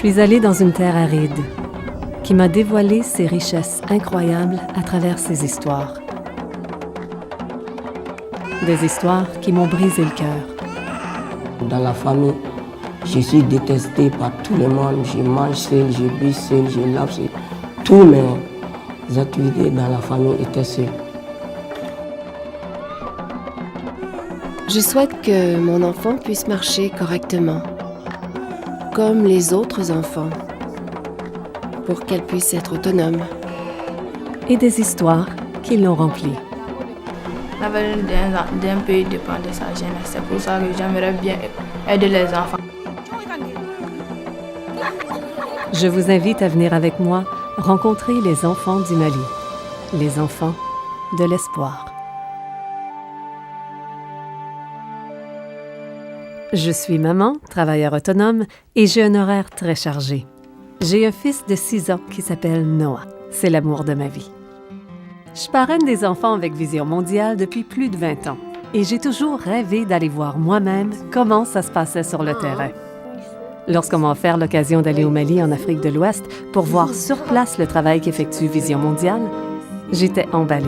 suis allée dans une terre aride qui m'a dévoilé ses richesses incroyables à travers ses histoires. Des histoires qui m'ont brisé le cœur. Dans la famille, je suis détesté par tout le monde. Je mange seul, je vis seul, je lave seul. Toutes mes activités dans la famille étaient seules. Je souhaite que mon enfant puisse marcher correctement, comme les autres enfants, pour qu'elle puisse être autonome. Et des histoires qui l'ont remplie. L'avenir d'un pays dépend de sa jeunesse. C'est pour ça que j'aimerais bien aider les enfants. Je vous invite à venir avec moi rencontrer les enfants du Mali, les enfants de l'espoir. Je suis maman, travailleur autonome, et j'ai un horaire très chargé. J'ai un fils de 6 ans qui s'appelle Noah. C'est l'amour de ma vie. Je parraine des enfants avec Vision mondiale depuis plus de 20 ans, et j'ai toujours rêvé d'aller voir moi-même comment ça se passait sur le terrain. Lorsqu'on m'a offert l'occasion d'aller au Mali, en Afrique de l'Ouest, pour voir sur place le travail qu'effectue Vision mondiale, j'étais emballée.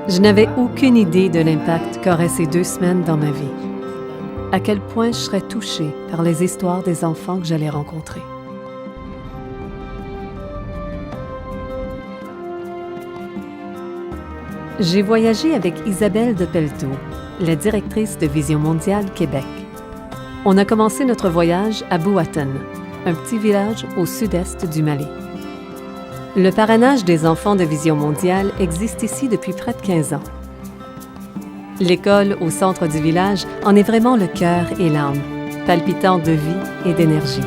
Je n'avais aucune idée de l'impact qu'auraient ces 2 semaines dans ma vie. À quel point je serais touchée par les histoires des enfants que j'allais rencontrer. J'ai voyagé avec Isabelle de Pelto, la directrice de Vision mondiale Québec. On a commencé notre voyage à Bouatan, un petit village au sud-est du Mali. Le parrainage des enfants de Vision mondiale existe ici depuis près de 15 ans. L'école au centre du village en est vraiment le cœur et l'âme, palpitant de vie et d'énergie.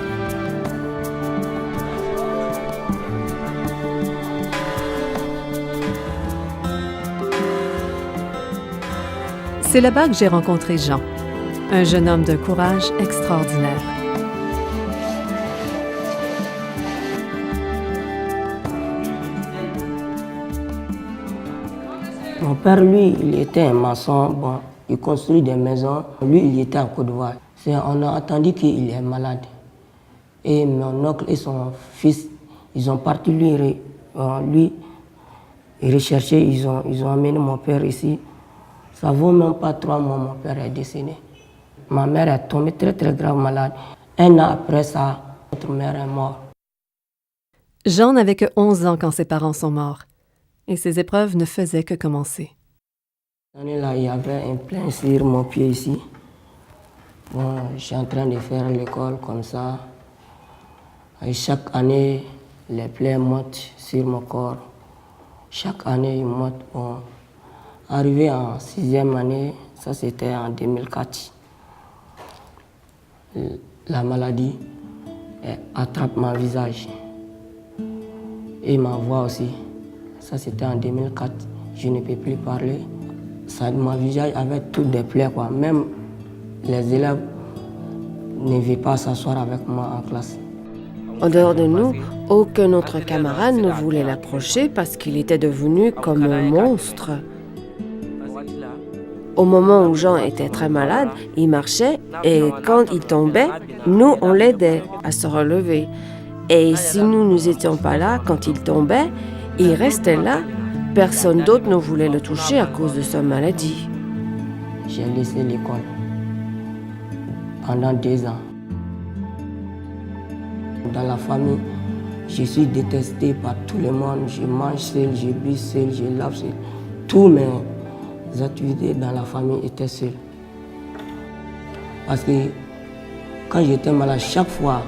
C'est là-bas que j'ai rencontré Jean, un jeune homme d'un courage extraordinaire. Mon père, lui, il était un maçon. Bon, il construit des maisons. Lui, il était en Côte d'Ivoire. On a entendu qu'il est malade. Et mon oncle et son fils, ils ont parti lui rechercher. Ils ont amené mon père ici. Ça ne vaut même pas 3 mois, mon père est décédé. Ma mère est tombée très très grave malade. 1 an après ça, notre mère est morte. Jean n'avait que 11 ans quand ses parents sont morts. Et ces épreuves ne faisaient que commencer. Cette année-là, il y avait un plein sur mon pied ici. Bon, je suis en train de faire l'école comme ça. Et chaque année, les plaies montent sur mon corps. Chaque année, ils montent. Bon, arrivé en 6e année, ça c'était en 2004. La maladie attrape mon visage et ma voix aussi. Ça, c'était en 2004. Je ne peux plus parler. Mon visage avait toutes des plaies, quoi. Même les élèves ne veulent pas s'asseoir avec moi en classe. En dehors de nous, aucun autre camarade ne voulait l'approcher parce qu'il était devenu comme un monstre. Au moment où Jean était très malade, il marchait et quand il tombait, nous, on l'aidait à se relever. Et si nous n'étions pas là quand il tombait, il restait là. Personne d'autre ne voulait le toucher à cause de sa maladie. J'ai laissé l'école pendant 2 ans. Dans la famille, je suis détesté par tout le monde. Je mange seul, je vis seul, je lave seul. Toutes mes activités dans la famille étaient seules. Parce que quand j'étais malade, chaque fois,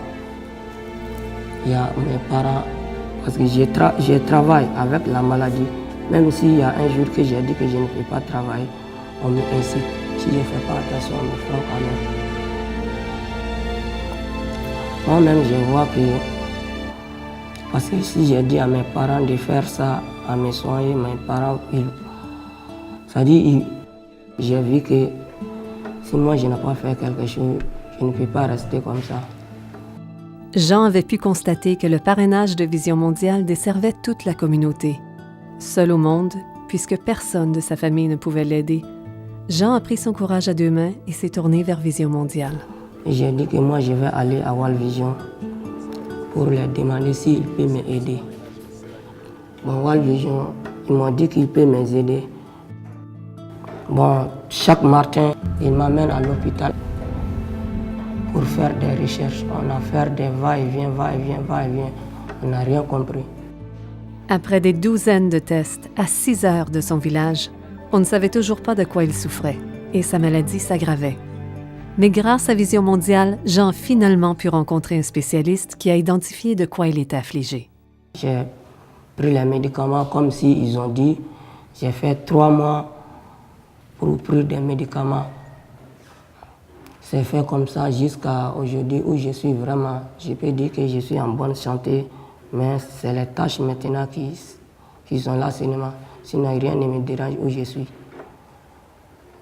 il y a mes parents. Parce que je travaille avec la maladie. Même s'il y a un jour que j'ai dit que je ne peux pas travailler, on me incite. Si je ne fais pas attention, on me frappe quand même. Moi-même, je vois que... Parce que si j'ai dit à mes parents de faire ça, à me soigner, mes parents, j'ai vu que si moi je n'ai pas fait quelque chose, je ne peux pas rester comme ça. Jean avait pu constater que le parrainage de Vision mondiale desservait toute la communauté. Seul au monde, puisque personne de sa famille ne pouvait l'aider, Jean a pris son courage à 2 mains et s'est tourné vers Vision mondiale. J'ai dit que moi je vais aller à World Vision pour leur demander s'ils peuvent m'aider. Bon, World Vision, ils m'ont dit qu'ils peuvent m'aider. Bon, chaque matin, ils m'amènent à l'hôpital pour faire des recherches. On a fait des va-et-vient, va-et-vient, va-et-vient. On n'a rien compris. Après des douzaines de tests à 6 heures de son village, on ne savait toujours pas de quoi il souffrait et sa maladie s'aggravait. Mais grâce à Vision Mondiale, Jean a finalement pu rencontrer un spécialiste qui a identifié de quoi il était affligé. J'ai pris les médicaments comme s'ils ont dit. J'ai fait 3 mois pour prendre des médicaments. C'est fait comme ça jusqu'à aujourd'hui où je suis vraiment, je peux dire que je suis en bonne santé, mais c'est les tâches maintenant qui sont là seulement. Sinon rien ne me dérange où je suis.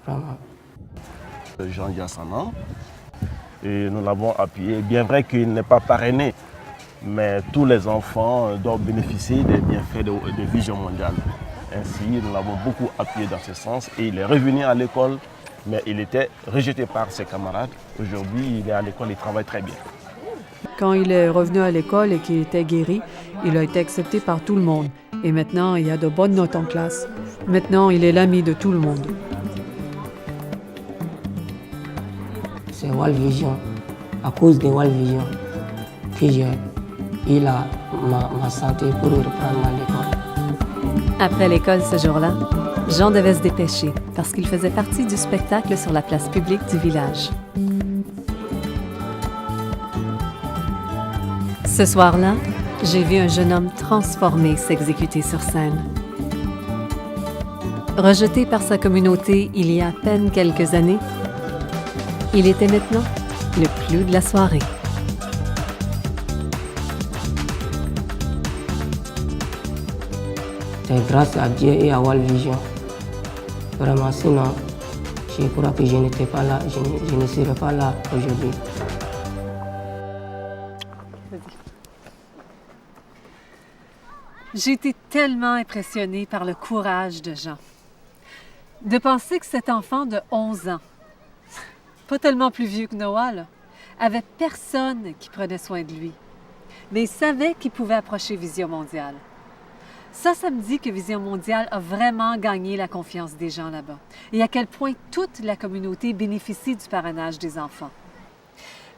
Vraiment. Jean Yassana, et nous l'avons appuyé. Bien vrai qu'il n'est pas parrainé, mais tous les enfants doivent bénéficier des bienfaits de Vision Mondiale. Ainsi, nous l'avons beaucoup appuyé dans ce sens et il est revenu à l'école, mais il était rejeté par ses camarades. Aujourd'hui, il est à l'école, il travaille très bien. Quand il est revenu à l'école et qu'il était guéri, il a été accepté par tout le monde. Et maintenant, il a de bonnes notes en classe. Maintenant, il est l'ami de tout le monde. C'est World Vision, à cause de World Vision, que j'ai eu ma santé pour reprendre à l'école. Après l'école ce jour-là, Jean devait se dépêcher parce qu'il faisait partie du spectacle sur la place publique du village. Ce soir-là, j'ai vu un jeune homme transformé s'exécuter sur scène. Rejeté par sa communauté il y a à peine quelques années, il était maintenant le clou de la soirée. C'est grâce à Dieu et à World Vision. Vraiment, sinon, je crois que je n'étais pas là, je ne serais pas là aujourd'hui. J'ai été tellement impressionnée par le courage de Jean. De penser que cet enfant de 11 ans, pas tellement plus vieux que Noah, là, avait personne qui prenait soin de lui. Mais il savait qu'il pouvait approcher Vision Mondiale. Ça me dit que Vision Mondiale a vraiment gagné la confiance des gens là-bas et à quel point toute la communauté bénéficie du parrainage des enfants.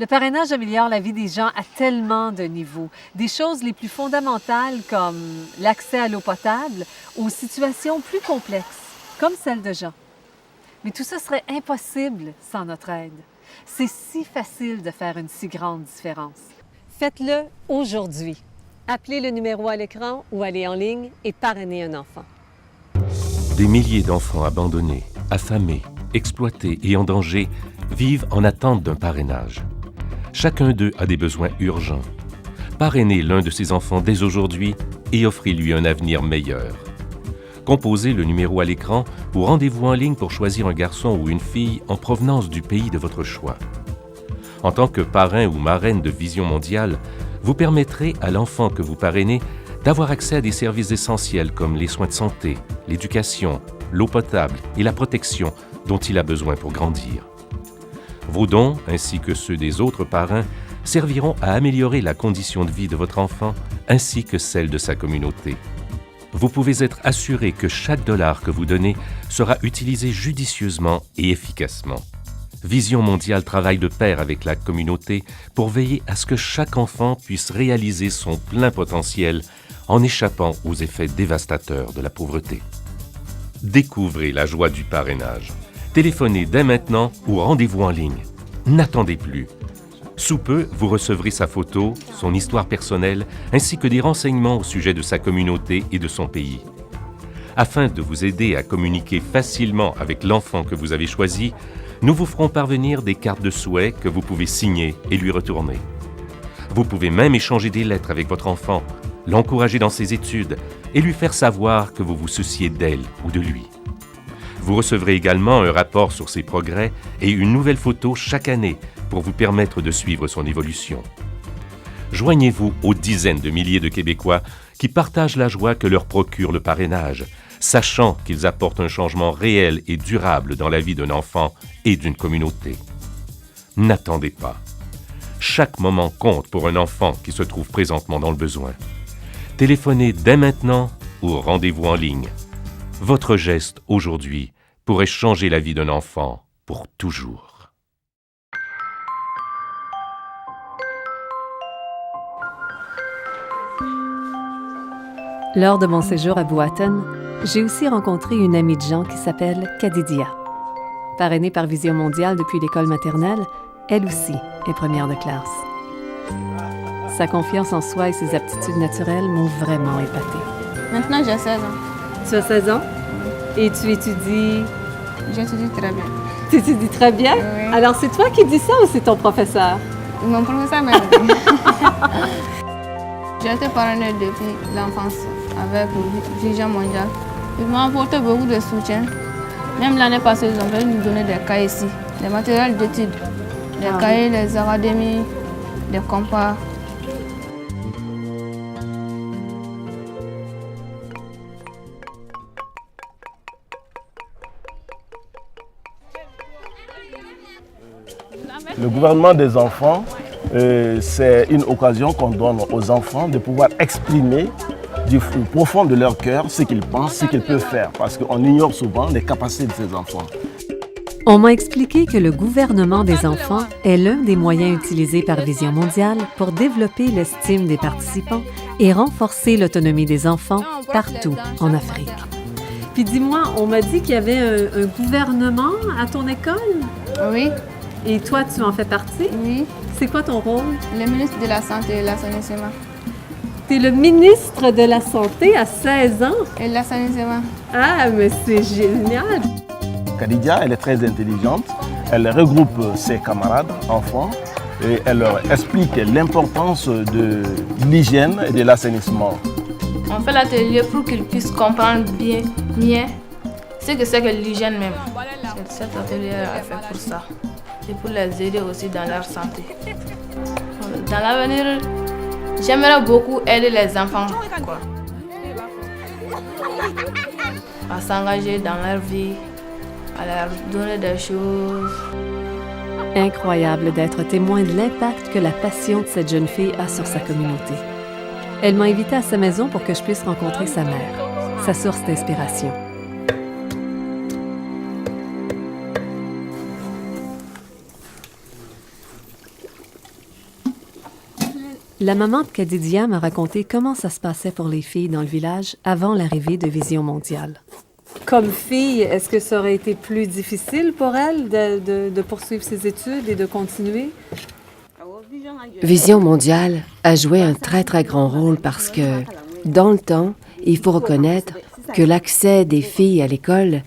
Le parrainage améliore la vie des gens à tellement de niveaux. Des choses les plus fondamentales comme l'accès à l'eau potable aux situations plus complexes, comme celle de Jean. Mais tout ça serait impossible sans notre aide. C'est si facile de faire une si grande différence. Faites-le aujourd'hui. Appelez le numéro à l'écran ou allez en ligne et parrainez un enfant. Des milliers d'enfants abandonnés, affamés, exploités et en danger vivent en attente d'un parrainage. Chacun d'eux a des besoins urgents. Parrainez l'un de ces enfants dès aujourd'hui et offrez-lui un avenir meilleur. Composez le numéro à l'écran ou rendez-vous en ligne pour choisir un garçon ou une fille en provenance du pays de votre choix. En tant que parrain ou marraine de Vision Mondiale, vous permettrez à l'enfant que vous parrainez d'avoir accès à des services essentiels comme les soins de santé, l'éducation, l'eau potable et la protection dont il a besoin pour grandir. Vos dons, ainsi que ceux des autres parrains, serviront à améliorer la condition de vie de votre enfant ainsi que celle de sa communauté. Vous pouvez être assuré que chaque dollar que vous donnez sera utilisé judicieusement et efficacement. Vision Mondiale travaille de pair avec la communauté pour veiller à ce que chaque enfant puisse réaliser son plein potentiel en échappant aux effets dévastateurs de la pauvreté. Découvrez la joie du parrainage. Téléphonez dès maintenant ou rendez-vous en ligne. N'attendez plus. Sous peu, vous recevrez sa photo, son histoire personnelle, ainsi que des renseignements au sujet de sa communauté et de son pays. Afin de vous aider à communiquer facilement avec l'enfant que vous avez choisi, nous vous ferons parvenir des cartes de souhait que vous pouvez signer et lui retourner. Vous pouvez même échanger des lettres avec votre enfant, l'encourager dans ses études et lui faire savoir que vous vous souciez d'elle ou de lui. Vous recevrez également un rapport sur ses progrès et une nouvelle photo chaque année pour vous permettre de suivre son évolution. Joignez-vous aux dizaines de milliers de Québécois qui partagent la joie que leur procure le parrainage, sachant qu'ils apportent un changement réel et durable dans la vie d'un enfant et d'une communauté. N'attendez pas. Chaque moment compte pour un enfant qui se trouve présentement dans le besoin. Téléphonez dès maintenant ou rendez-vous en ligne. Votre geste aujourd'hui pourrait changer la vie d'un enfant pour toujours. Lors de mon séjour à Buaten, j'ai aussi rencontré une amie de Jean qui s'appelle Kadidia. Parrainée par Vision Mondiale depuis l'école maternelle, elle aussi est première de classe. Sa confiance en soi et ses aptitudes naturelles m'ont vraiment épatée. Maintenant, j'ai 16 ans. Tu as 16 ans et tu étudies... J'étudie très bien. Tu étudies très bien? Oui. Alors, c'est toi qui dis ça ou c'est ton professeur? Mon professeur m'a dit. J'ai été parrainée depuis l'enfance avec Vision Mondiale. Ils m'ont apporté beaucoup de soutien. Même l'année passée, ils ont voulu nous donner des cahiers ici, des matériels d'études, des cahiers, les académies, des compas. Le gouvernement des enfants, c'est une occasion qu'on donne aux enfants de pouvoir exprimer du profond de leur cœur ce qu'ils pensent, ce qu'ils peuvent faire, parce qu'on ignore souvent les capacités de ces enfants. On m'a expliqué que le gouvernement des enfants est l'un des moyens utilisés par Vision Mondiale pour développer l'estime des participants et renforcer l'autonomie des enfants partout en Afrique. Puis dis-moi, on m'a dit qu'il y avait un gouvernement à ton école? Oui, Et toi, tu en fais partie? oui. C'est quoi ton rôle? Le ministre de la Santé et de l'assainissement. Tu es le ministre de la Santé à 16 ans? Et l'assainissement. Ah, mais c'est génial! Kadidia, elle est très intelligente, elle regroupe ses camarades enfants et elle leur explique l'importance de l'hygiène et de l'assainissement. On fait l'atelier pour qu'ils puissent comprendre bien ce que c'est que l'hygiène même. Cet atelier est fait pour ça et pour les aider aussi dans leur santé. Dans l'avenir, j'aimerais beaucoup aider les enfants à s'engager dans leur vie, à leur donner des choses. Incroyable d'être témoin de l'impact que la passion de cette jeune fille a sur sa communauté. Elle m'a invitée à sa maison pour que je puisse rencontrer sa mère, sa source d'inspiration. La maman de Kadidia m'a raconté comment ça se passait pour les filles dans le village avant l'arrivée de Vision Mondiale. Comme fille, est-ce que ça aurait été plus difficile pour elle de poursuivre ses études et de continuer? Vision Mondiale a joué un très très grand rôle parce que, dans le temps, il faut reconnaître que l'accès des filles à l'école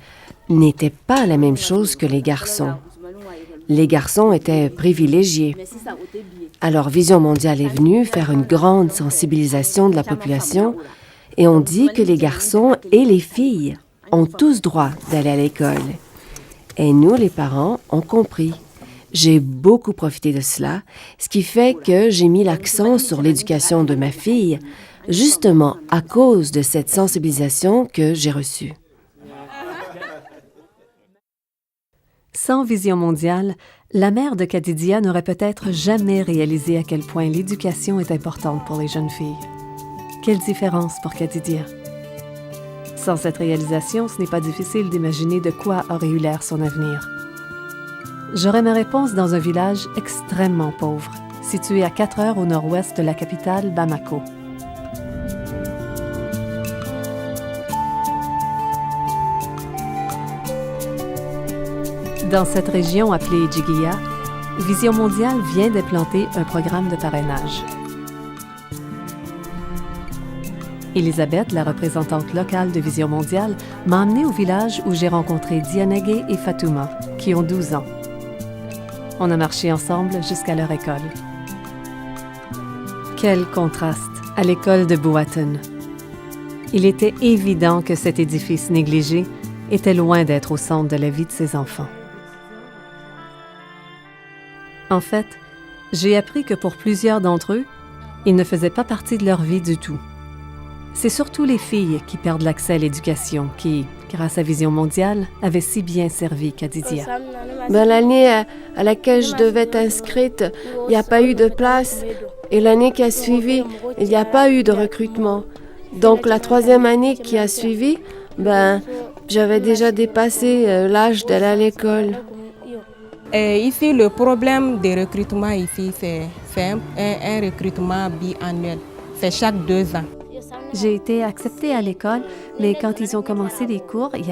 n'était pas la même chose que les garçons. Les garçons étaient privilégiés. Alors Vision Mondiale est venue faire une grande sensibilisation de la population et on dit que les garçons et les filles ont tous droit d'aller à l'école. Et nous, les parents, on compris. J'ai beaucoup profité de cela, ce qui fait que j'ai mis l'accent sur l'éducation de ma fille, justement à cause de cette sensibilisation que j'ai reçue. Sans Vision Mondiale, la mère de Kadidia n'aurait peut-être jamais réalisé à quel point l'éducation est importante pour les jeunes filles. Quelle différence pour Kadidia! Sans cette réalisation, ce n'est pas difficile d'imaginer de quoi aurait eu l'air son avenir. J'aurais ma réponse dans un village extrêmement pauvre, situé à 4 heures au nord-ouest de la capitale, Bamako. Dans cette région appelée Djigiya, Vision Mondiale vient d'implanter un programme de parrainage. Elisabeth, la représentante locale de Vision Mondiale, m'a emmenée au village où j'ai rencontré Dianagé et Fatouma, qui ont 12 ans. On a marché ensemble jusqu'à leur école. Quel contraste à l'école de Buaten! Il était évident que cet édifice négligé était loin d'être au centre de la vie de ses enfants. En fait, j'ai appris que pour plusieurs d'entre eux, il ne faisait pas partie de leur vie du tout. C'est surtout les filles qui perdent l'accès à l'éducation qui, grâce à Vision mondiale, avait si bien servi Khadija. L'année à laquelle je devais être inscrite, il n'y a pas eu de place. Et l'année qui a suivi, il n'y a pas eu de recrutement. Donc la 3e année qui a suivi, j'avais déjà dépassé l'âge d'aller à l'école. Ici, le problème des recrutements ici, c'est un recrutement biannuel. C'est chaque 2 ans. J'ai été acceptée à l'école, mais quand ils ont commencé les cours, ils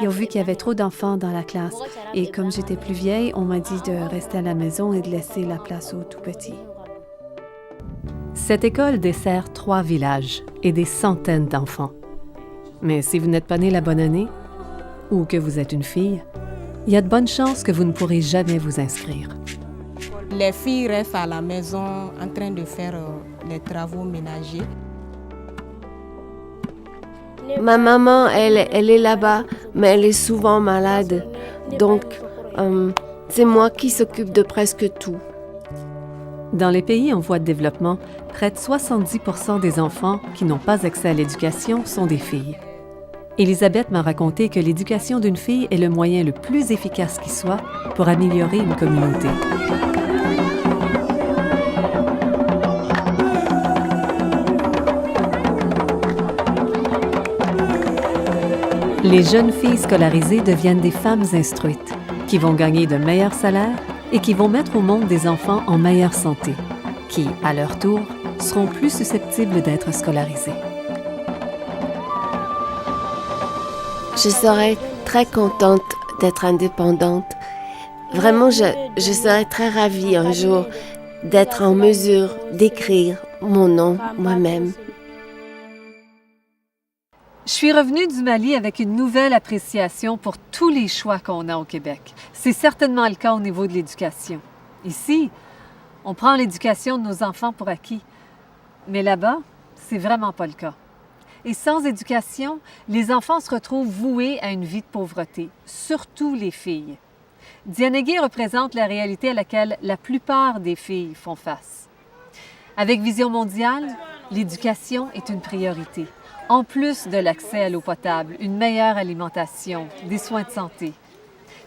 ont vu qu'il y avait trop d'enfants dans la classe. Et comme j'étais plus vieille, on m'a dit de rester à la maison et de laisser la place aux tout petits. Cette école dessert 3 villages et des centaines d'enfants. Mais si vous n'êtes pas né la bonne année, ou que vous êtes une fille, il y a de bonnes chances que vous ne pourrez jamais vous inscrire. Les filles restent à la maison en train de faire les travaux ménagers. Ma maman, elle est là-bas, mais elle est souvent malade. Donc, c'est moi qui s'occupe de presque tout. Dans les pays en voie de développement, près de 70% des enfants qui n'ont pas accès à l'éducation sont des filles. Elisabeth m'a raconté que l'éducation d'une fille est le moyen le plus efficace qui soit pour améliorer une communauté. Les jeunes filles scolarisées deviennent des femmes instruites, qui vont gagner de meilleurs salaires et qui vont mettre au monde des enfants en meilleure santé, qui, à leur tour, seront plus susceptibles d'être scolarisés. Je serais très contente d'être indépendante. Vraiment, je serais très ravie un jour d'être en mesure d'écrire mon nom moi-même. Je suis revenue du Mali avec une nouvelle appréciation pour tous les choix qu'on a au Québec. C'est certainement le cas au niveau de l'éducation. Ici, on prend l'éducation de nos enfants pour acquis. Mais là-bas, c'est vraiment pas le cas. Et sans éducation, les enfants se retrouvent voués à une vie de pauvreté, surtout les filles. Dianegui représente la réalité à laquelle la plupart des filles font face. Avec Vision mondiale, l'éducation est une priorité. En plus de l'accès à l'eau potable, une meilleure alimentation, des soins de santé.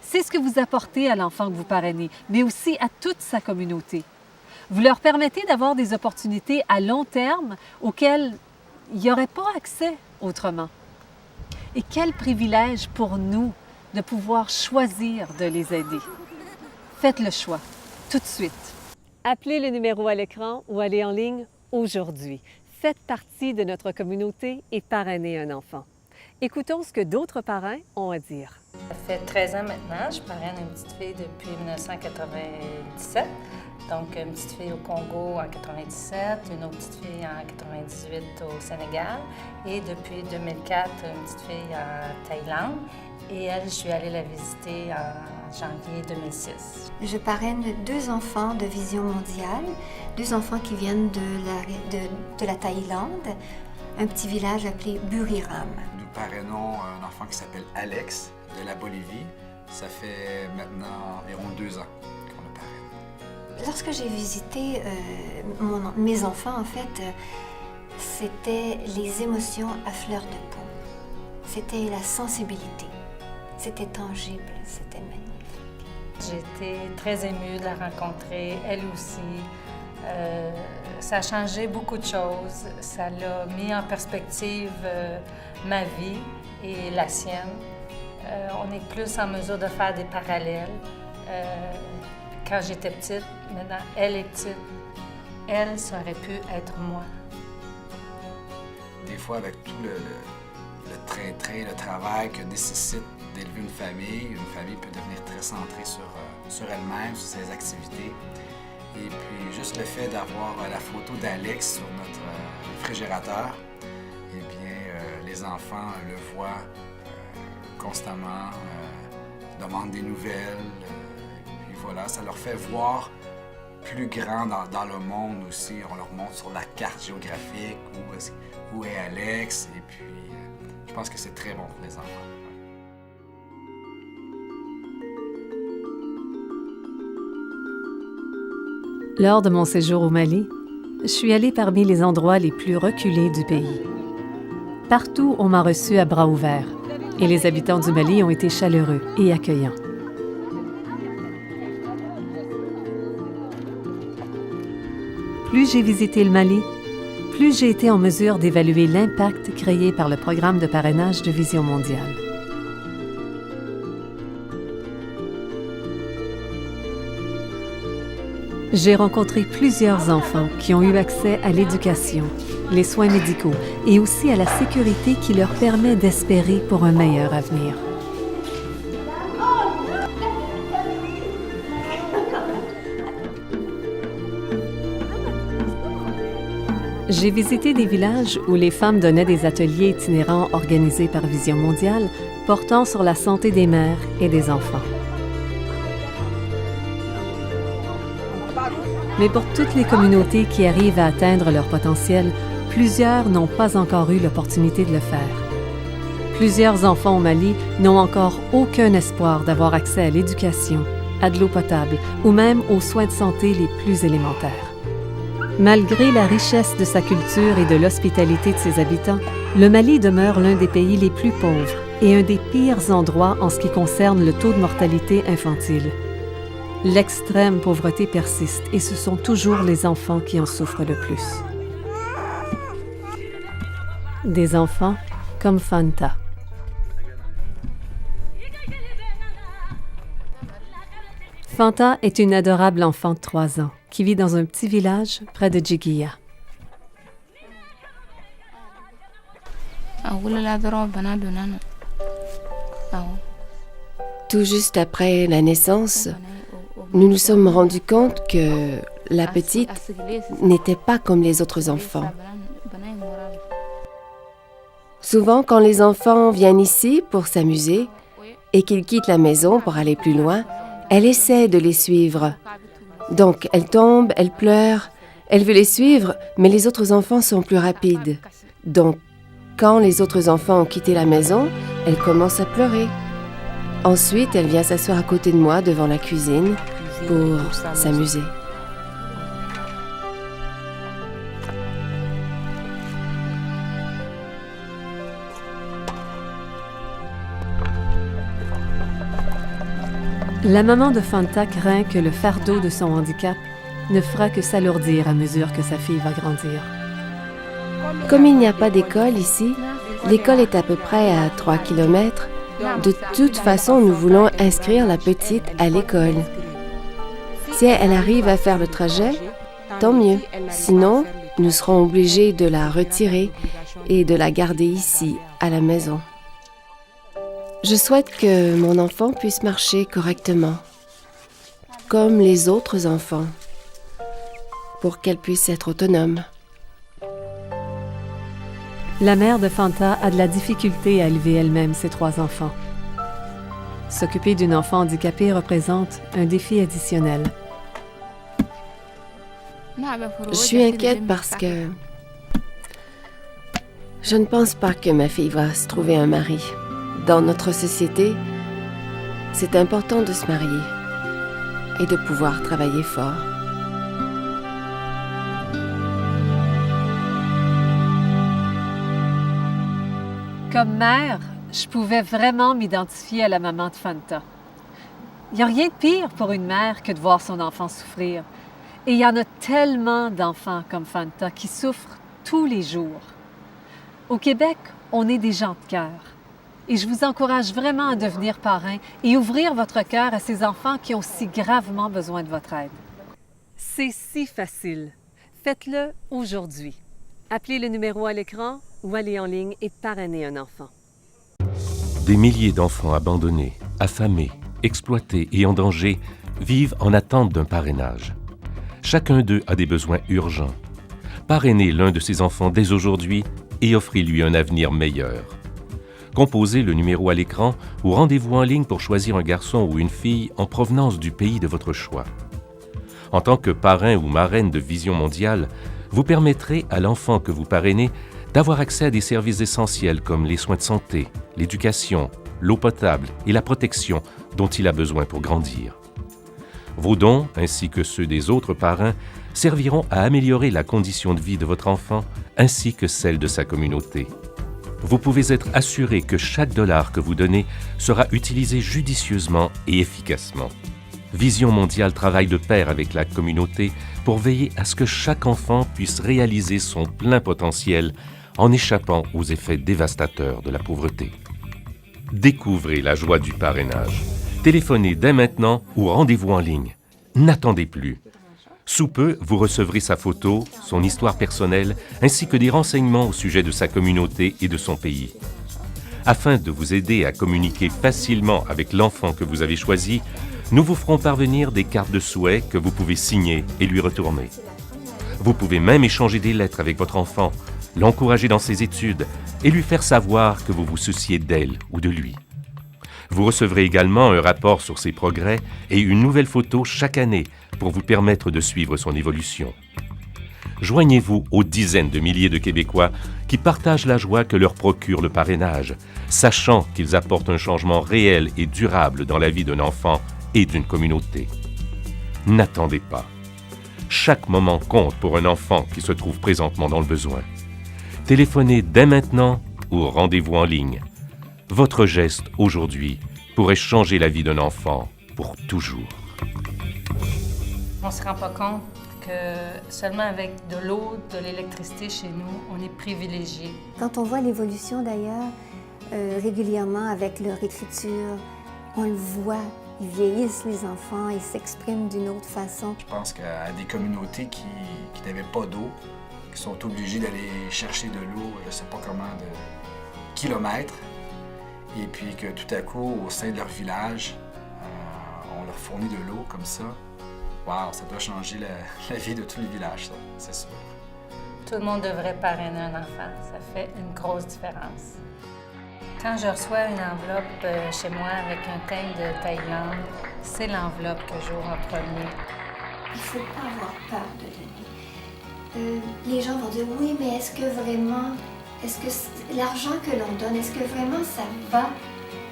C'est ce que vous apportez à l'enfant que vous parrainez, mais aussi à toute sa communauté. Vous leur permettez d'avoir des opportunités à long terme auxquelles il n'y aurait pas accès autrement. Et quel privilège pour nous de pouvoir choisir de les aider. Faites le choix, tout de suite. Appelez le numéro à l'écran ou allez en ligne aujourd'hui. Faites partie de notre communauté et parrainez un enfant. Écoutons ce que d'autres parrains ont à dire. Ça fait 13 ans maintenant, je parraine une petite fille depuis 1997. Donc, une petite fille au Congo en 97, une autre petite fille en 98 au Sénégal et depuis 2004, une petite fille en Thaïlande. Et elle, je suis allée la visiter en janvier 2006. Je parraine 2 enfants de Vision mondiale, 2 enfants qui viennent de la Thaïlande, un petit village appelé Buriram. Nous parrainons un enfant qui s'appelle Alex de la Bolivie. Ça fait maintenant environ 2 ans qu'on le parraine. Lorsque j'ai visité mes enfants, en fait, c'était les émotions à fleur de peau. C'était la sensibilité. C'était tangible, c'était magnifique. J'ai été très émue de la rencontrer, elle aussi. Ça a changé beaucoup de choses. Ça l'a mis en perspective ma vie et la sienne. On est plus en mesure de faire des parallèles. Quand j'étais petite, maintenant elle est petite. Elle, ça aurait pu être moi. Des fois, avec tout le train-train, le travail que nécessite d'élever une famille peut devenir très centrée sur elle-même, sur ses activités. Et puis, juste le fait d'avoir la photo d'Alex sur notre réfrigérateur, eh bien, les enfants le voient constamment, demandent des nouvelles. Puis voilà, ça leur fait voir plus grand dans le monde aussi. On leur montre sur la carte géographique où est Alex. Et puis, je pense que c'est très bon pour les enfants. Lors de mon séjour au Mali, je suis allée parmi les endroits les plus reculés du pays. Partout, on m'a reçu à bras ouverts et les habitants du Mali ont été chaleureux et accueillants. Plus j'ai visité le Mali, plus j'ai été en mesure d'évaluer l'impact créé par le programme de parrainage de Vision mondiale. J'ai rencontré plusieurs enfants qui ont eu accès à l'éducation, les soins médicaux et aussi à la sécurité qui leur permet d'espérer pour un meilleur avenir. J'ai visité des villages où les femmes donnaient des ateliers itinérants organisés par Vision mondiale portant sur la santé des mères et des enfants. Mais pour toutes les communautés qui arrivent à atteindre leur potentiel, plusieurs n'ont pas encore eu l'opportunité de le faire. Plusieurs enfants au Mali n'ont encore aucun espoir d'avoir accès à l'éducation, à de l'eau potable ou même aux soins de santé les plus élémentaires. Malgré la richesse de sa culture et de l'hospitalité de ses habitants, le Mali demeure l'un des pays les plus pauvres et un des pires endroits en ce qui concerne le taux de mortalité infantile. L'extrême pauvreté persiste et ce sont toujours les enfants qui en souffrent le plus. Des enfants comme Fanta. Fanta est une adorable enfant de 3 ans qui vit dans un petit village près de Djiguia. Tout juste après la naissance, nous nous sommes rendus compte que la petite n'était pas comme les autres enfants. Souvent, quand les enfants viennent ici pour s'amuser et qu'ils quittent la maison pour aller plus loin, elle essaie de les suivre. Donc, elle tombe, elle pleure, elle veut les suivre, mais les autres enfants sont plus rapides. Donc, quand les autres enfants ont quitté la maison, elle commence à pleurer. Ensuite, elle vient s'asseoir à côté de moi devant la cuisine pour s'amuser. La maman de Fanta craint que le fardeau de son handicap ne fera que s'alourdir à mesure que sa fille va grandir. Comme il n'y a pas d'école ici, l'école est à peu près à 3 km. De toute façon, nous voulons inscrire la petite à l'école. Si elle arrive à faire le trajet, tant mieux. Sinon, nous serons obligés de la retirer et de la garder ici, à la maison. Je souhaite que mon enfant puisse marcher correctement, comme les autres enfants, pour qu'elle puisse être autonome. La mère de Fanta a de la difficulté à élever elle-même ses 3 enfants. S'occuper d'une enfant handicapée représente un défi additionnel. Je suis inquiète parce que je ne pense pas que ma fille va se trouver un mari. Dans notre société, c'est important de se marier et de pouvoir travailler fort. Comme mère, je pouvais vraiment m'identifier à la maman de Fanta. Il n'y a rien de pire pour une mère que de voir son enfant souffrir. Et il y en a tellement d'enfants comme Fanta qui souffrent tous les jours. Au Québec, on est des gens de cœur. Et je vous encourage vraiment à devenir parrain et ouvrir votre cœur à ces enfants qui ont si gravement besoin de votre aide. C'est si facile. Faites-le aujourd'hui. Appelez le numéro à l'écran ou allez en ligne et parrainez un enfant. Des milliers d'enfants abandonnés, affamés, exploités et en danger vivent en attente d'un parrainage. Chacun d'eux a des besoins urgents. Parrainez l'un de ces enfants dès aujourd'hui et offrez-lui un avenir meilleur. Composez le numéro à l'écran ou rendez-vous en ligne pour choisir un garçon ou une fille en provenance du pays de votre choix. En tant que parrain ou marraine de Vision mondiale, vous permettrez à l'enfant que vous parrainez d'avoir accès à des services essentiels comme les soins de santé, l'éducation, l'eau potable et la protection dont il a besoin pour grandir. Vos dons, ainsi que ceux des autres parrains, serviront à améliorer la condition de vie de votre enfant ainsi que celle de sa communauté. vous pouvez être assuré que chaque dollar que vous donnez sera utilisé judicieusement et efficacement. Vision Mondiale travaille de pair avec la communauté pour veiller à ce que chaque enfant puisse réaliser son plein potentiel en échappant aux effets dévastateurs de la pauvreté. Découvrez la joie du parrainage. Téléphonez dès maintenant ou rendez-vous en ligne. N'attendez plus. Sous peu, vous recevrez sa photo, son histoire personnelle, ainsi que des renseignements au sujet de sa communauté et de son pays. Afin de vous aider à communiquer facilement avec l'enfant que vous avez choisi, nous vous ferons parvenir des cartes de souhait que vous pouvez signer et lui retourner. Vous pouvez même échanger des lettres avec votre enfant, l'encourager dans ses études et lui faire savoir que vous vous souciez d'elle ou de lui. Vous recevrez également un rapport sur ses progrès et une nouvelle photo chaque année pour vous permettre de suivre son évolution. Joignez-vous aux dizaines de milliers de Québécois qui partagent la joie que leur procure le parrainage, sachant qu'ils apportent un changement réel et durable dans la vie d'un enfant et d'une communauté. N'attendez pas. Chaque moment compte pour un enfant qui se trouve présentement dans le besoin. Téléphonez dès maintenant ou rendez-vous en ligne. Votre geste aujourd'hui pourrait changer la vie d'un enfant pour toujours. On ne se rend pas compte que seulement avec de l'eau, de l'électricité chez nous, on est privilégié. Quand on voit l'évolution d'ailleurs, régulièrement avec leur écriture, on le voit. Ils vieillissent, les enfants, ils s'expriment d'une autre façon. Je pense qu'à des communautés qui n'avaient pas d'eau, qui sont obligées d'aller chercher de l'eau, je ne sais pas comment, de kilomètres, et puis que tout à coup, au sein de leur village, on leur fournit de l'eau comme ça. Wow, ça doit changer la vie de tous les villages, ça, c'est sûr. Tout le monde devrait parrainer un enfant. Ça fait une grosse différence. Quand je reçois une enveloppe chez moi avec un thème de Thaïlande, c'est l'enveloppe que j'ouvre en premier. Il ne faut pas avoir peur de donner. Les gens vont dire, oui, mais est-ce que l'argent que l'on donne, est-ce que vraiment ça va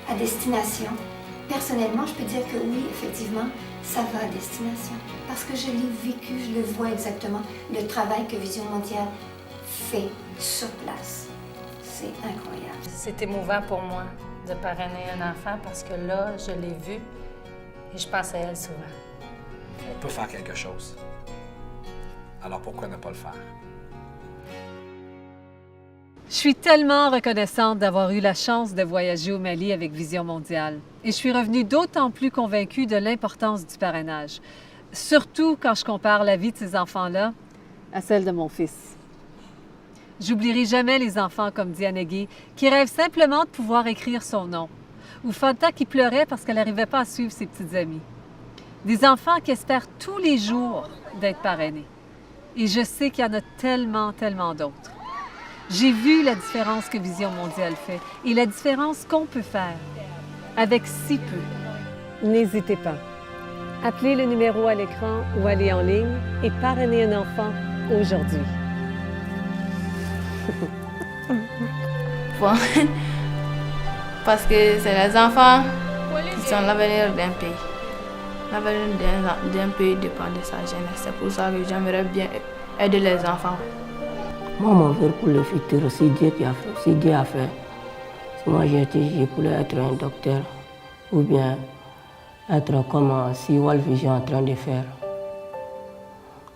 à destination? Personnellement, je peux dire que oui, effectivement, ça va à destination. Parce que je l'ai vécu, je le vois exactement, le travail que Vision Mondiale fait sur place. C'est incroyable. C'est émouvant pour moi de parrainer un enfant parce que là, je l'ai vu et je pense à elle souvent. On peut faire quelque chose. Alors pourquoi ne pas le faire? Je suis tellement reconnaissante d'avoir eu la chance de voyager au Mali avec Vision Mondiale. Et je suis revenue d'autant plus convaincue de l'importance du parrainage. Surtout quand je compare la vie de ces enfants-là à celle de mon fils. J'oublierai jamais les enfants comme Diane Guy, qui rêvent simplement de pouvoir écrire son nom. Ou Fanta qui pleurait parce qu'elle n'arrivait pas à suivre ses petites amies. Des enfants qui espèrent tous les jours d'être parrainés. Et je sais qu'il y en a tellement, tellement d'autres. J'ai vu la différence que Vision Mondiale fait et la différence qu'on peut faire avec si peu. N'hésitez pas. Appelez le numéro à l'écran ou allez en ligne et parrainez un enfant aujourd'hui. Bon, parce que c'est les enfants qui sont l'avenir d'un pays. L'avenir d'un pays dépend de sa jeunesse. C'est pour ça que j'aimerais bien aider les enfants. Moi, mon verre pour le futur, c'est Dieu qui a fait. C'est Dieu a fait. Si moi je voulais être un docteur ou bien être comme si World Vision est en train de faire.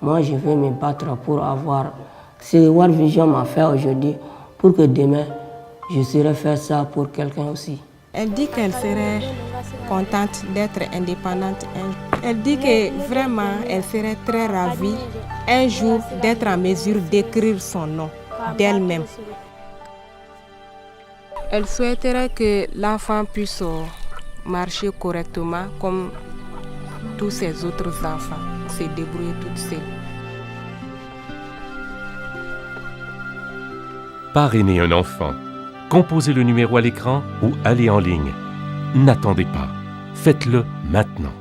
Moi, je veux me battre pour avoir ce que World Vision m'a fait aujourd'hui, pour que demain, je saurais faire ça pour quelqu'un aussi. Elle dit qu'elle serait contente d'être indépendante. Elle dit que vraiment, elle serait très ravie un jour d'être en mesure d'écrire son nom d'elle-même. Elle souhaiterait que l'enfant puisse marcher correctement comme tous ses autres enfants, se débrouiller toute seule. Parrainez un enfant. Composez le numéro à l'écran ou allez en ligne. N'attendez pas. Faites-le maintenant.